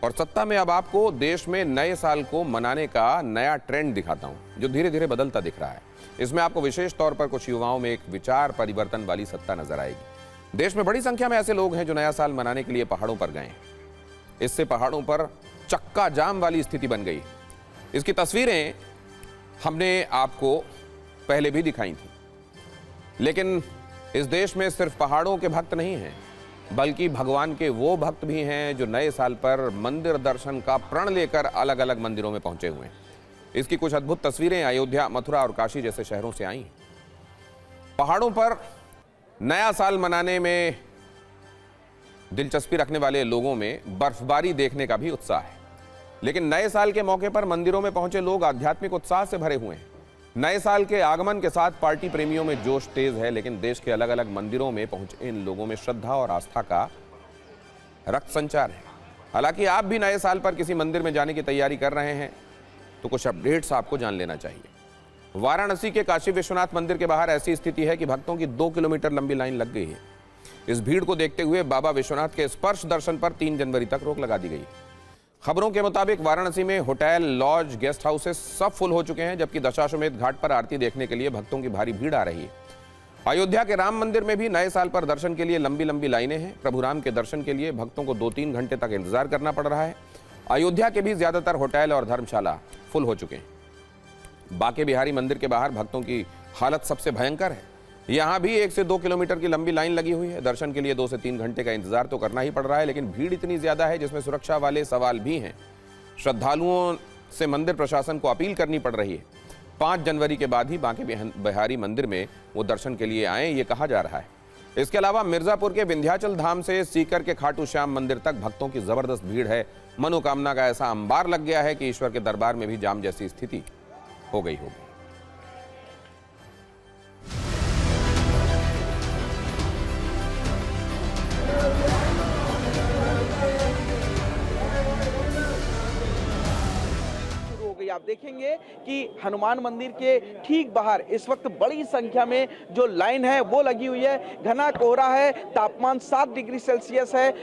और सत्ता में अब आपको देश में नए साल को मनाने का नया ट्रेंड दिखाता हूं, जो धीरे धीरे बदलता दिख रहा है। इसमें आपको विशेष तौर पर कुछ युवाओं में एक विचार परिवर्तन वाली सत्ता नजर आएगी। देश में बड़ी संख्या में ऐसे लोग हैं जो नया साल मनाने के लिए पहाड़ों पर गए हैं। इससे पहाड़ों पर चक्का जाम वाली स्थिति बन गई। इसकी तस्वीरें हमने आपको पहले भी दिखाई थी, लेकिन इस देश में सिर्फ पहाड़ों के भक्त नहीं हैं, बल्कि भगवान के वो भक्त भी हैं जो नए साल पर मंदिर दर्शन का प्रण लेकर अलग अलग मंदिरों में पहुंचे हुए हैं। इसकी कुछ अद्भुत तस्वीरें अयोध्या, मथुरा और काशी जैसे शहरों से आई हैं। पहाड़ों पर नया साल मनाने में दिलचस्पी रखने वाले लोगों में बर्फबारी देखने का भी उत्साह है, लेकिन नए साल के मौके पर मंदिरों में पहुंचे लोग आध्यात्मिक उत्साह से भरे हुए हैं। नए साल के आगमन के साथ पार्टी प्रेमियों में जोश तेज है, लेकिन देश के अलग अलग मंदिरों में पहुंचे इन लोगों में श्रद्धा और आस्था का रक्त संचार है। हालांकि आप भी नए साल पर किसी मंदिर में जाने की तैयारी कर रहे हैं तो कुछ अपडेट्स आपको जान लेना चाहिए। वाराणसी के काशी विश्वनाथ मंदिर के बाहर ऐसी स्थिति है कि भक्तों की 2 किलोमीटर लंबी लाइन लग गई है। इस भीड़ को देखते हुए बाबा विश्वनाथ के स्पर्श दर्शन पर 3 जनवरी तक रोक लगा दी गई। खबरों के मुताबिक वाराणसी में होटल, लॉज, गेस्ट हाउसेस सब फुल हो चुके हैं, जबकि दशाश्वमेध घाट पर आरती देखने के लिए भक्तों की भारी भीड़ आ रही है। अयोध्या के राम मंदिर में भी नए साल पर दर्शन के लिए लंबी लंबी लाइनें हैं। प्रभु राम के दर्शन के लिए भक्तों को 2-3 घंटे तक इंतजार करना पड़ रहा है। अयोध्या के भी ज्यादातर होटल और धर्मशाला फुल हो चुके हैं। बांके बिहारी मंदिर के बाहर भक्तों की हालत सबसे भयंकर है। यहां भी 1 से 2 किलोमीटर की लंबी लाइन लगी हुई है। दर्शन के लिए 2 से 3 घंटे का इंतजार तो करना ही पड़ रहा है, लेकिन भीड़ इतनी ज्यादा है जिसमें सुरक्षा वाले सवाल भी हैं। श्रद्धालुओं से मंदिर प्रशासन को अपील करनी पड़ रही है। 5 जनवरी के बाद ही बांके बिहारी मंदिर में वो दर्शन के लिए आए, ये कहा जा रहा है। इसके अलावा मिर्जापुर के विंध्याचल धाम से सीकर के खाटू श्याम मंदिर तक भक्तों की जबरदस्त भीड़ है। मनोकामना का ऐसा अंबार लग गया है कि ईश्वर के दरबार में भी जाम जैसी स्थिति हो गई होगी। आप देखेंगे कि हनुमान मंदिर के ठीक बाहर इस वक्त बड़ी संख्या में जो लाइन है वो लगी हुई है। घना कोहरा है, तापमान 7 डिग्री सेल्सियस है।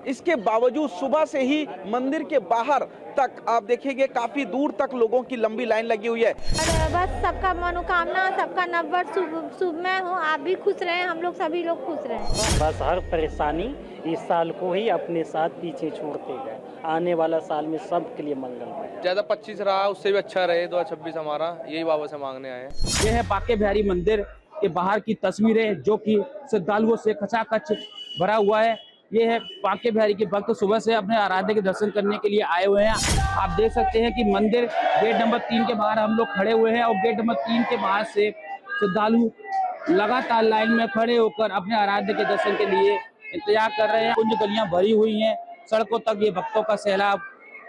इसके बावजूद सुबह से ही मंदिर के बाहर तक आप देखेंगे काफी दूर तक लोगों की लंबी लाइन लगी हुई है। बस सबका मनोकामना, सबका नववर्ष शुभमय हो। आप भी खुश रहें, हम लोग सभी लोग खुश रहें। बस हर परेशानी इस साल को ही अपने साथ पीछे छोड़ते गए। आने वाला साल में सबके लिए मंगलमय। ज्यादा 25 रहा, उससे भी अच्छा रहे 2026 हमारा, यही बाबा से मांगने आए हैं। ये है बांके बिहारी मंदिर के बाहर की तस्वीरें, जो कि श्रद्धालुओं से खचाखच भरा हुआ है। ये है बांके बिहारी के भक्त सुबह से अपने आराध्य के दर्शन करने के लिए आए हुए हैं। आप देख सकते हैं कि मंदिर गेट नंबर 3 के बाहर हम लोग खड़े हुए हैं, और गेट नंबर 3 के बाहर से श्रद्धालु लगातार लाइन में खड़े होकर अपने आराध्य के दर्शन के लिए इंतजार कर रहे हैं। कुछ गलियां भरी हुई हैं, सड़कों तक ये भक्तों का सैलाब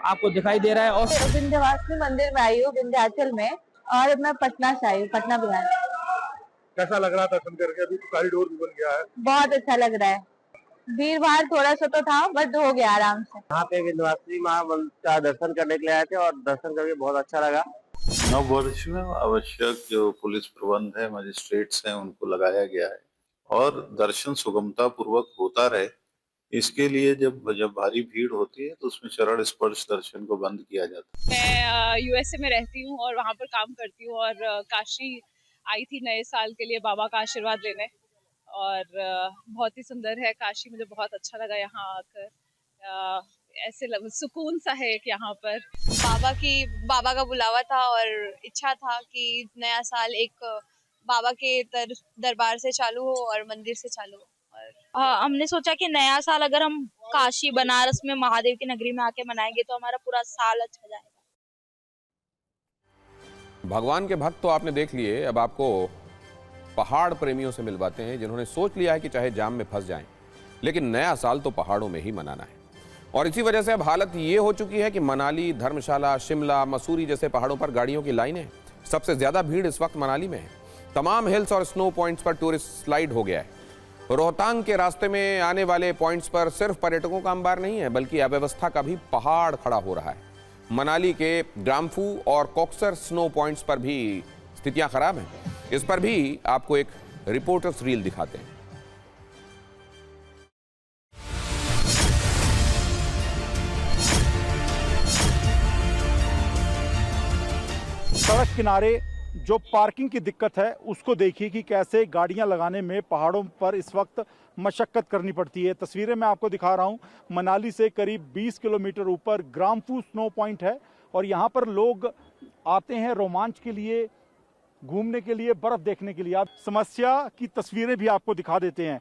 आपको दिखाई दे रहा है। और विंध्यवासिनी मंदिर में आई हूँ, विंध्याचल में, और मैं पटना से आई हूँ, पटना बिहार। कैसा लग रहा था दर्शन करके? अभी तो कॉरिडोर भी बन गया है। बहुत अच्छा लग रहा है। भीड़ भाड़ थोड़ा सा तो था, बट हो गया आराम से। यहाँ पे विंध्यवासिनी माँ का दर्शन करने के लिए आए थे और दर्शन करके बहुत अच्छा लगा। नव वर्ष में आवश्यक जो पुलिस प्रबंध है, मजिस्ट्रेट्स हैं, उनको लगाया गया है और दर्शन सुगमता पूर्वक होता रहे, इसके लिए जब भारी भीड़ होती है तो उसमें चरण स्पर्श दर्शन को बंद किया जाता है। मैं यूएसए में रहती हूँ और वहाँ पर काम करती हूँ, और काशी आई थी नए साल के लिए बाबा का आशीर्वाद लेने, और बहुत ही सुंदर है काशी। मुझे बहुत अच्छा लगा यहाँ आकर। ऐसे सुकून सा है कि यहाँ पर बाबा का बुलावा था और इच्छा था कि नया साल एक बाबा के दरबार से चालू हो और मंदिर से चालू हो। और हमने सोचा कि नया साल अगर हम काशी बनारस में महादेव की नगरी में आके मनाएंगे तो हमारा पूरा साल अच्छा जाएगा। भगवान के भक्त तो आपने देख लिए, अब आपको पहाड़ प्रेमियों से मिलवाते हैं जिन्होंने सोच लिया है कि चाहे जाम में फंस जाएं, लेकिन नया साल तो पहाड़ों में ही मनाना है। और इसी वजह से अब हालत ये हो चुकी है कि मनाली, धर्मशाला, शिमला, मसूरी जैसे पहाड़ों पर गाड़ियों की लाइनें। सबसे ज्यादा भीड़ इस वक्त मनाली में है। तमाम हिल्स और स्नो पॉइंट्स पर टूरिस्ट स्लाइड हो गया है। रोहतांग के रास्ते में आने वाले पॉइंट्स पर सिर्फ पर्यटकों का अंबार नहीं है, बल्कि अव्यवस्था का भी पहाड़ खड़ा हो रहा है। मनाली के ग्राम्फू और कॉक्सर स्नो पॉइंट्स पर भी स्थितियां खराब हैं। इस पर भी आपको एक रिपोर्टर्स रील दिखाते हैं। सड़क किनारे जो पार्किंग की दिक्कत है उसको देखिए कि कैसे गाड़ियां लगाने में पहाड़ों पर इस वक्त मशक्कत करनी पड़ती है। तस्वीरें मैं आपको दिखा रहा हूं, मनाली से करीब 20 किलोमीटर ऊपर ग्राम्फू स्नो पॉइंट है और यहां पर लोग आते हैं रोमांच के लिए, घूमने के लिए, बर्फ देखने के लिए। आप समस्या की तस्वीरें भी आपको दिखा देते हैं।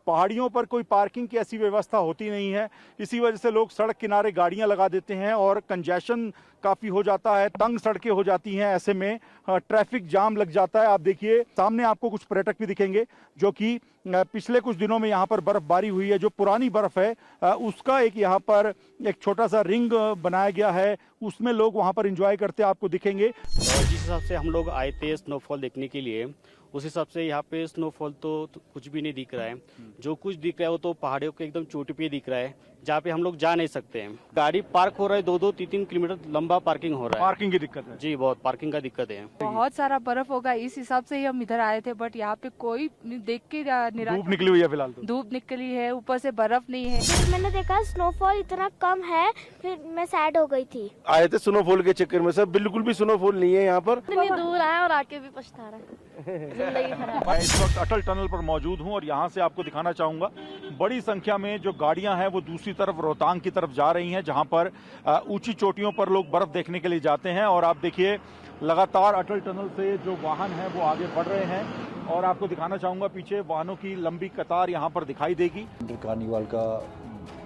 पहाड़ियों पर कोई पार्किंग की ऐसी व्यवस्था होती नहीं है, इसी वजह से लोग सड़क किनारे गाड़ियां लगा देते हैं और कंजेशन काफ़ी हो जाता है, तंग सड़कें हो जाती हैं, ऐसे में ट्रैफिक जाम लग जाता है। आप देखिए सामने आपको कुछ पर्यटक भी दिखेंगे जो कि पिछले कुछ दिनों में यहाँ पर बर्फबारी हुई है, जो पुरानी बर्फ है उसका एक यहाँ पर एक छोटा सा रिंग बनाया गया है, उसमें लोग वहाँ पर एंजॉय करते आपको दिखेंगे। जिस हिसाब से हम लोग आए थे स्नोफॉल देखने के लिए, उस हिसाब से यहाँ पे स्नोफॉल तो कुछ भी नहीं दिख रहा है। जो कुछ दिख रहा है वो तो पहाड़ियों के एकदम चोटी पे दिख रहा है, जहाँ पे हम लोग जा नहीं सकते हैं। गाड़ी पार्क हो रहा है, 2-2, 3-3 किलोमीटर लंबा पार्किंग हो रहा है। पार्किंग की दिक्कत है जी, बहुत पार्किंग का दिक्कत है। बहुत सारा बर्फ होगा, इस हिसाब से ही हम इधर आए थे, बट यहाँ पे कोई देख के धूप निकली हुई है फिलहाल तो। धूप निकली है, ऊपर से बर्फ नहीं है। मैंने देखा स्नोफॉल इतना कम है, फिर मैं सैड हो गई थी। आए थे स्नोफॉल के चक्कर में, सर बिल्कुल भी स्नोफॉल नहीं है यहाँ पर। इतनी दूर आया और आके भी पछता रहा है। जिंदगी खराब। मैं इस वक्त अटल टनल पर मौजूद हूं और यहां से आपको दिखाना चाहूंगा बड़ी संख्या में जो गाड़ियां हैं वो दूसरी तरफ रोहतांग की तरफ जा रही हैं, जहां पर ऊंची चोटियों पर लोग बर्फ देखने के लिए जाते हैं। और आप देखिए लगातार अटल टनल से जो वाहन हैं वो आगे बढ़ रहे हैं और आपको दिखाना चाहूंगा पीछे वाहनों की लंबी कतार यहाँ पर दिखाई देगी। कार्निवाल का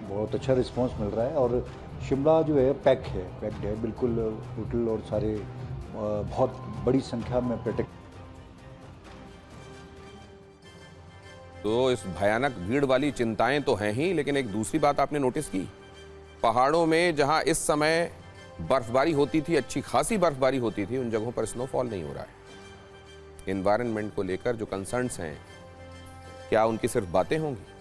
बहुत अच्छा रिस्पॉन्स मिल रहा है और शिमला जो है पैक्ड है बिल्कुल। होटल और सारे बहुत बड़ी संख्या में पर्यटक। तो इस भयानक भीड़ वाली चिंताएं तो हैं ही, लेकिन एक दूसरी बात आपने नोटिस की, पहाड़ों में जहां इस समय बर्फबारी होती थी, अच्छी खासी बर्फबारी होती थी, उन जगहों पर स्नोफॉल नहीं हो रहा है। एनवायरनमेंट को लेकर जो कंसर्न्स हैं, क्या उनकी सिर्फ बातें होंगी?